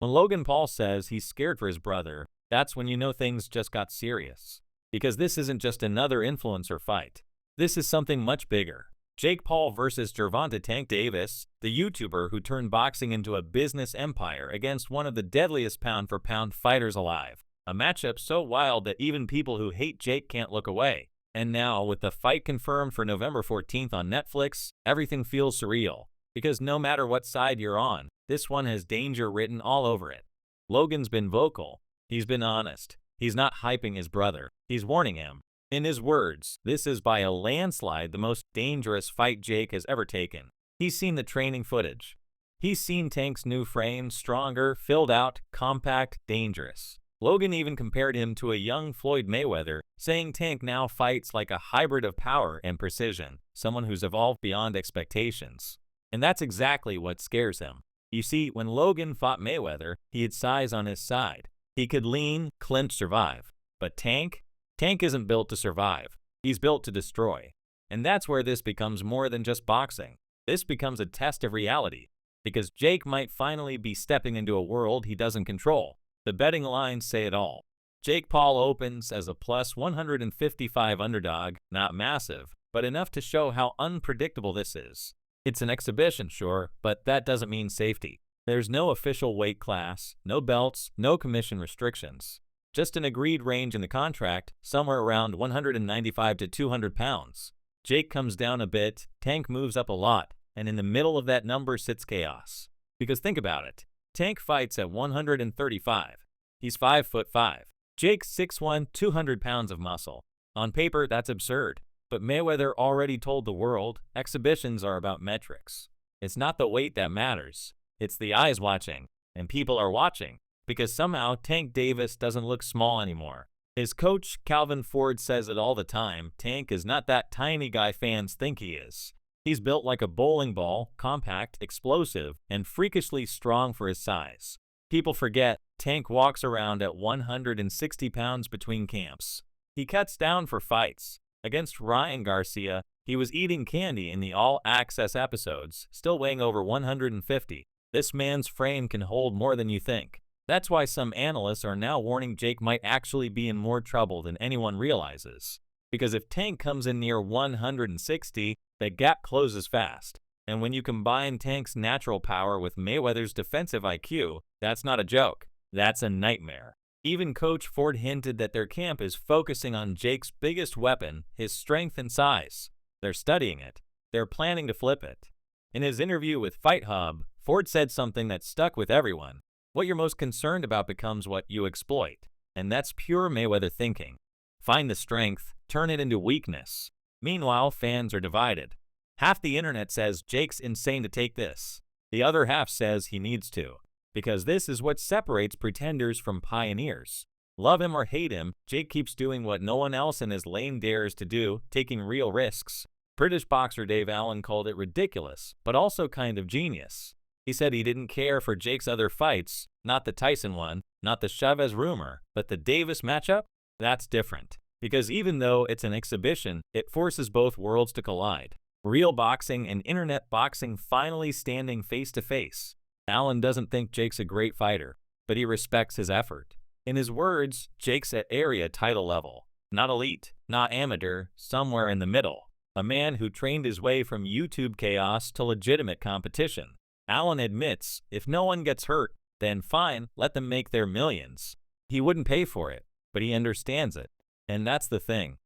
When Logan Paul says he's scared for his brother, that's when you know things just got serious. Because this isn't just another influencer fight. This is something much bigger. Jake Paul versus Gervonta Tank Davis, the YouTuber who turned boxing into a business empire against one of the deadliest pound-for-pound fighters alive. A matchup so wild that even people who hate Jake can't look away. And now, with the fight confirmed for November 14th on Netflix, everything feels surreal. Because no matter what side you're on, this one has danger written all over it. Logan's been vocal. He's been honest. He's not hyping his brother. He's warning him. In his words, this is by a landslide the most dangerous fight Jake has ever taken. He's seen the training footage. He's seen Tank's new frame, stronger, filled out, compact, dangerous. Logan even compared him to a young Floyd Mayweather, saying Tank now fights like a hybrid of power and precision, someone who's evolved beyond expectations. And that's exactly what scares him. You see, when Logan fought Mayweather, he had size on his side. He could lean, clinch, survive. But Tank isn't built to survive. He's built to destroy. And that's where this becomes more than just boxing. This becomes a test of reality. Because Jake might finally be stepping into a world he doesn't control. The betting lines say it all. Jake Paul opens as a plus 155 underdog, not massive, but enough to show how unpredictable this is. It's an exhibition, sure, but that doesn't mean safety. There's no official weight class, no belts, no commission restrictions. Just an agreed range in the contract, somewhere around 195 to 200 pounds. Jake comes down a bit, Tank moves up a lot, and in the middle of that number sits chaos. Because think about it. Tank fights at 135. He's 5'5". Jake's 6'1", 200 pounds of muscle. On paper, that's absurd. But Mayweather already told the world, exhibitions are about metrics. It's not the weight that matters. It's the eyes watching. And people are watching. Because somehow Tank Davis doesn't look small anymore. His coach, Calvin Ford, says it all the time, Tank is not that tiny guy fans think he is. He's built like a bowling ball, compact, explosive, and freakishly strong for his size. People forget, Tank walks around at 160 pounds between camps. He cuts down for fights. Against Ryan Garcia, he was eating candy in the all-access episodes, still weighing over 150. This man's frame can hold more than you think. That's why some analysts are now warning Jake might actually be in more trouble than anyone realizes. Because if Tank comes in near 160, the gap closes fast. And when you combine Tank's natural power with Mayweather's defensive IQ, that's not a joke. That's a nightmare. Even Coach Ford hinted that their camp is focusing on Jake's biggest weapon, his strength and size. They're studying it. They're planning to flip it. In his interview with Fight Hub, Ford said something that stuck with everyone. What you're most concerned about becomes what you exploit. And that's pure Mayweather thinking. Find the strength, turn it into weakness. Meanwhile, fans are divided. Half the internet says Jake's insane to take this. The other half says he needs to. Because this is what separates pretenders from pioneers. Love him or hate him, Jake keeps doing what no one else in his lane dares to do, taking real risks. British boxer Dave Allen called it ridiculous, but also kind of genius. He said he didn't care for Jake's other fights, not the Tyson one, not the Chavez rumor, but the Davis matchup? That's different. Because even though it's an exhibition, it forces both worlds to collide. Real boxing and internet boxing finally standing face to face. Allen doesn't think Jake's a great fighter, but he respects his effort. In his words, Jake's at area title level. Not elite, not amateur, somewhere in the middle. A man who trained his way from YouTube chaos to legitimate competition. Allen admits, if no one gets hurt, then fine, let them make their millions. He wouldn't pay for it, but he understands it. And that's the thing.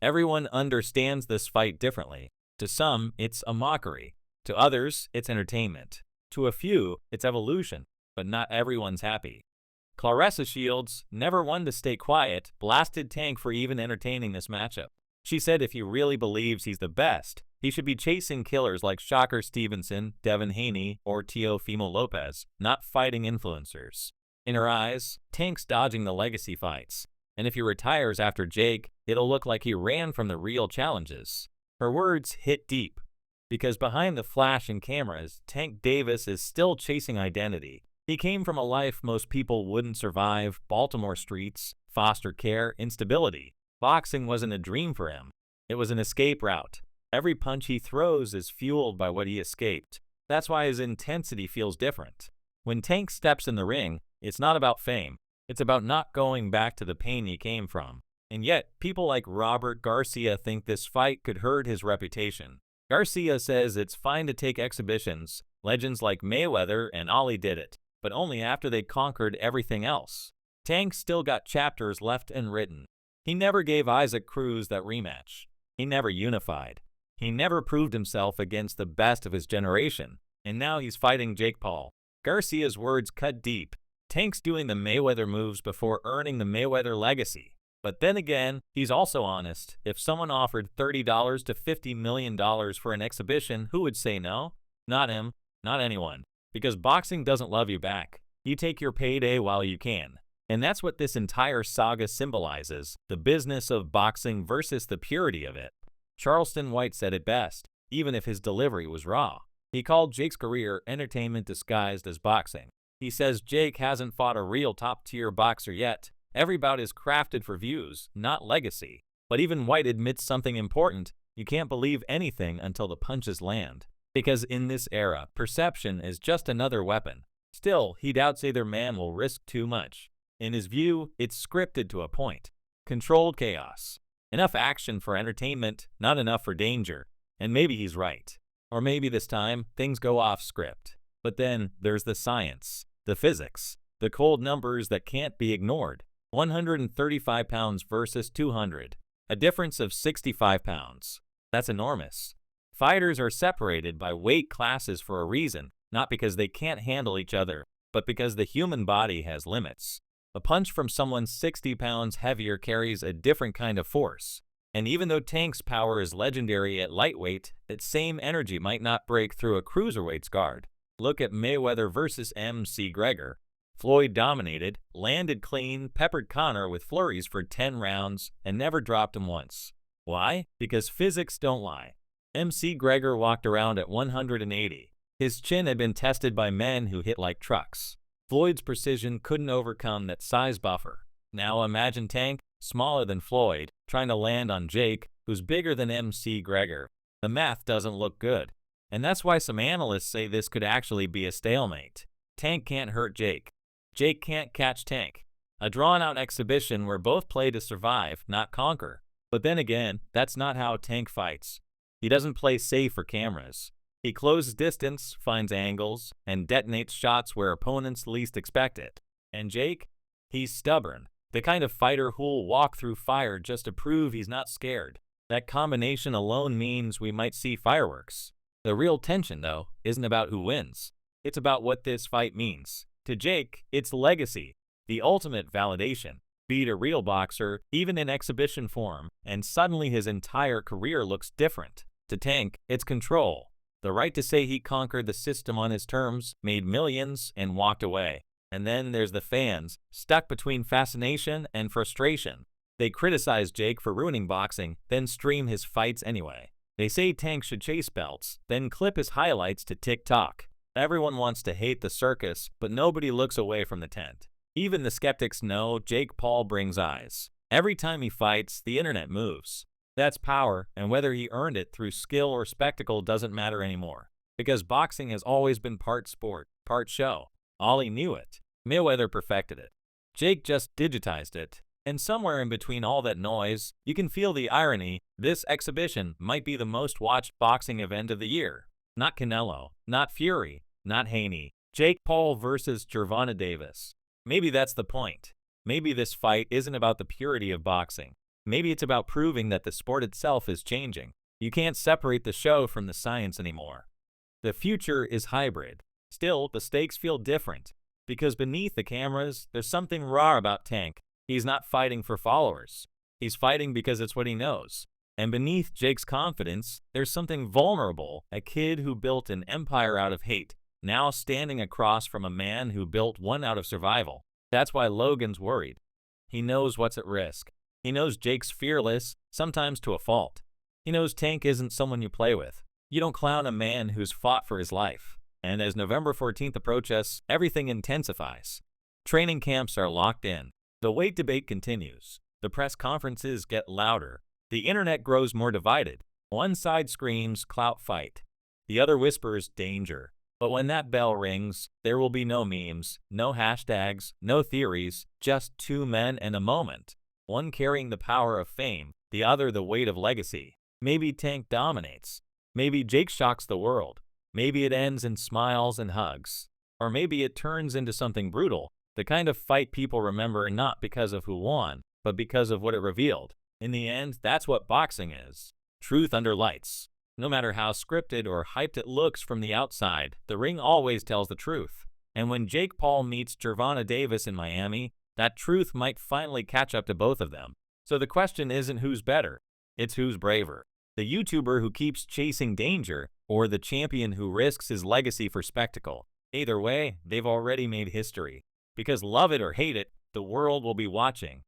Everyone understands this fight differently. To some, it's a mockery. To others, it's entertainment. To a few, it's evolution, but not everyone's happy. Claressa Shields, never one to stay quiet, blasted Tank for even entertaining this matchup. She said if he really believes he's the best, he should be chasing killers like Shocker Stevenson, Devin Haney, or Teofimo Lopez, not fighting influencers. In her eyes, Tank's dodging the legacy fights. And if he retires after Jake, it'll look like he ran from the real challenges. Her words hit deep. Because behind the flash and cameras, Tank Davis is still chasing identity. He came from a life most people wouldn't survive, Baltimore streets, foster care, instability. Boxing wasn't a dream for him. It was an escape route. Every punch he throws is fueled by what he escaped. That's why his intensity feels different. When Tank steps in the ring, it's not about fame. It's about not going back to the pain he came from. And yet, people like Robert Garcia think this fight could hurt his reputation. Garcia says it's fine to take exhibitions. Legends like Mayweather and Ali did it, but only after they'd conquered everything else. Tank still got chapters left unwritten. He never gave Isaac Cruz that rematch. He never unified. He never proved himself against the best of his generation. And now he's fighting Jake Paul. Garcia's words cut deep. Tank's doing the Mayweather moves before earning the Mayweather legacy. But then again, he's also honest. If someone offered $30 to $50 million for an exhibition, who would say no? Not him, not anyone. Because boxing doesn't love you back. You take your payday while you can. And that's what this entire saga symbolizes, the business of boxing versus the purity of it. Charleston White said it best, even if his delivery was raw. He called Jake's career entertainment disguised as boxing. He says Jake hasn't fought a real top-tier boxer yet. Every bout is crafted for views, not legacy. But even White admits something important. You can't believe anything until the punches land. Because in this era, perception is just another weapon. Still, he doubts either man will risk too much. In his view, it's scripted to a point. Controlled chaos. Enough action for entertainment, not enough for danger. And maybe he's right. Or maybe this time, things go off script. But then, there's the science, the physics, the cold numbers that can't be ignored. 135 pounds versus 200. A difference of 65 pounds. That's enormous. Fighters are separated by weight classes for a reason, not because they can't handle each other, but because the human body has limits. A punch from someone 60 pounds heavier carries a different kind of force. And even though Tank's power is legendary at lightweight, that same energy might not break through a cruiserweight's guard. Look at Mayweather versus MC Gregor. Floyd dominated, landed clean, peppered Conor with flurries for 10 rounds, and never dropped him once. Why? Because physics don't lie. MC Gregor walked around at 180. His chin had been tested by men who hit like trucks. Floyd's precision couldn't overcome that size buffer. Now imagine Tank, smaller than Floyd, trying to land on Jake, who's bigger than MC Gregor. The math doesn't look good. And that's why some analysts say this could actually be a stalemate. Tank can't hurt Jake. Jake can't catch Tank. A drawn-out exhibition where both play to survive, not conquer. But then again, that's not how Tank fights. He doesn't play safe for cameras. He closes distance, finds angles, and detonates shots where opponents least expect it. And Jake? He's stubborn. The kind of fighter who'll walk through fire just to prove he's not scared. That combination alone means we might see fireworks. The real tension, though, isn't about who wins. It's about what this fight means. To Jake, it's legacy, the ultimate validation. Beat a real boxer, even in exhibition form, and suddenly his entire career looks different. To Tank, it's control. The right to say he conquered the system on his terms, made millions, and walked away. And then there's the fans, stuck between fascination and frustration. They criticize Jake for ruining boxing, then stream his fights anyway. They say Tank should chase belts, then clip his highlights to TikTok. Everyone wants to hate the circus, but nobody looks away from the tent. Even the skeptics know Jake Paul brings eyes. Every time he fights, the internet moves. That's power, and whether he earned it through skill or spectacle doesn't matter anymore. Because boxing has always been part sport, part show. Ali knew it. Mayweather perfected it. Jake just digitized it. And somewhere in between all that noise, you can feel the irony. This exhibition might be the most watched boxing event of the year. Not Canelo, not Fury, not Haney. Jake Paul versus Gervonta Davis. Maybe that's the point. Maybe this fight isn't about the purity of boxing. Maybe it's about proving that the sport itself is changing. You can't separate the show from the science anymore. The future is hybrid. Still, the stakes feel different. Because beneath the cameras, there's something raw about Tank. He's not fighting for followers. He's fighting because it's what he knows. And beneath Jake's confidence, there's something vulnerable, a kid who built an empire out of hate, now standing across from a man who built one out of survival. That's why Logan's worried. He knows what's at risk. He knows Jake's fearless, sometimes to a fault. He knows Tank isn't someone you play with. You don't clown a man who's fought for his life. And as November 14th approaches, everything intensifies. Training camps are locked in. The weight debate continues. The press conferences get louder. The internet grows more divided. One side screams clout fight. The other whispers danger. But when that bell rings, there will be no memes, no hashtags, no theories, just two men and a moment. One carrying the power of fame, the other the weight of legacy. Maybe Tank dominates. Maybe Jake shocks the world. Maybe it ends in smiles and hugs. Or maybe it turns into something brutal, the kind of fight people remember not because of who won, but because of what it revealed. In the end, that's what boxing is. Truth under lights. No matter how scripted or hyped it looks from the outside, the ring always tells the truth. And when Jake Paul meets Gervonta Davis in Miami, that truth might finally catch up to both of them. So the question isn't who's better, it's who's braver. The YouTuber who keeps chasing danger, or the champion who risks his legacy for spectacle. Either way, they've already made history. Because love it or hate it, the world will be watching.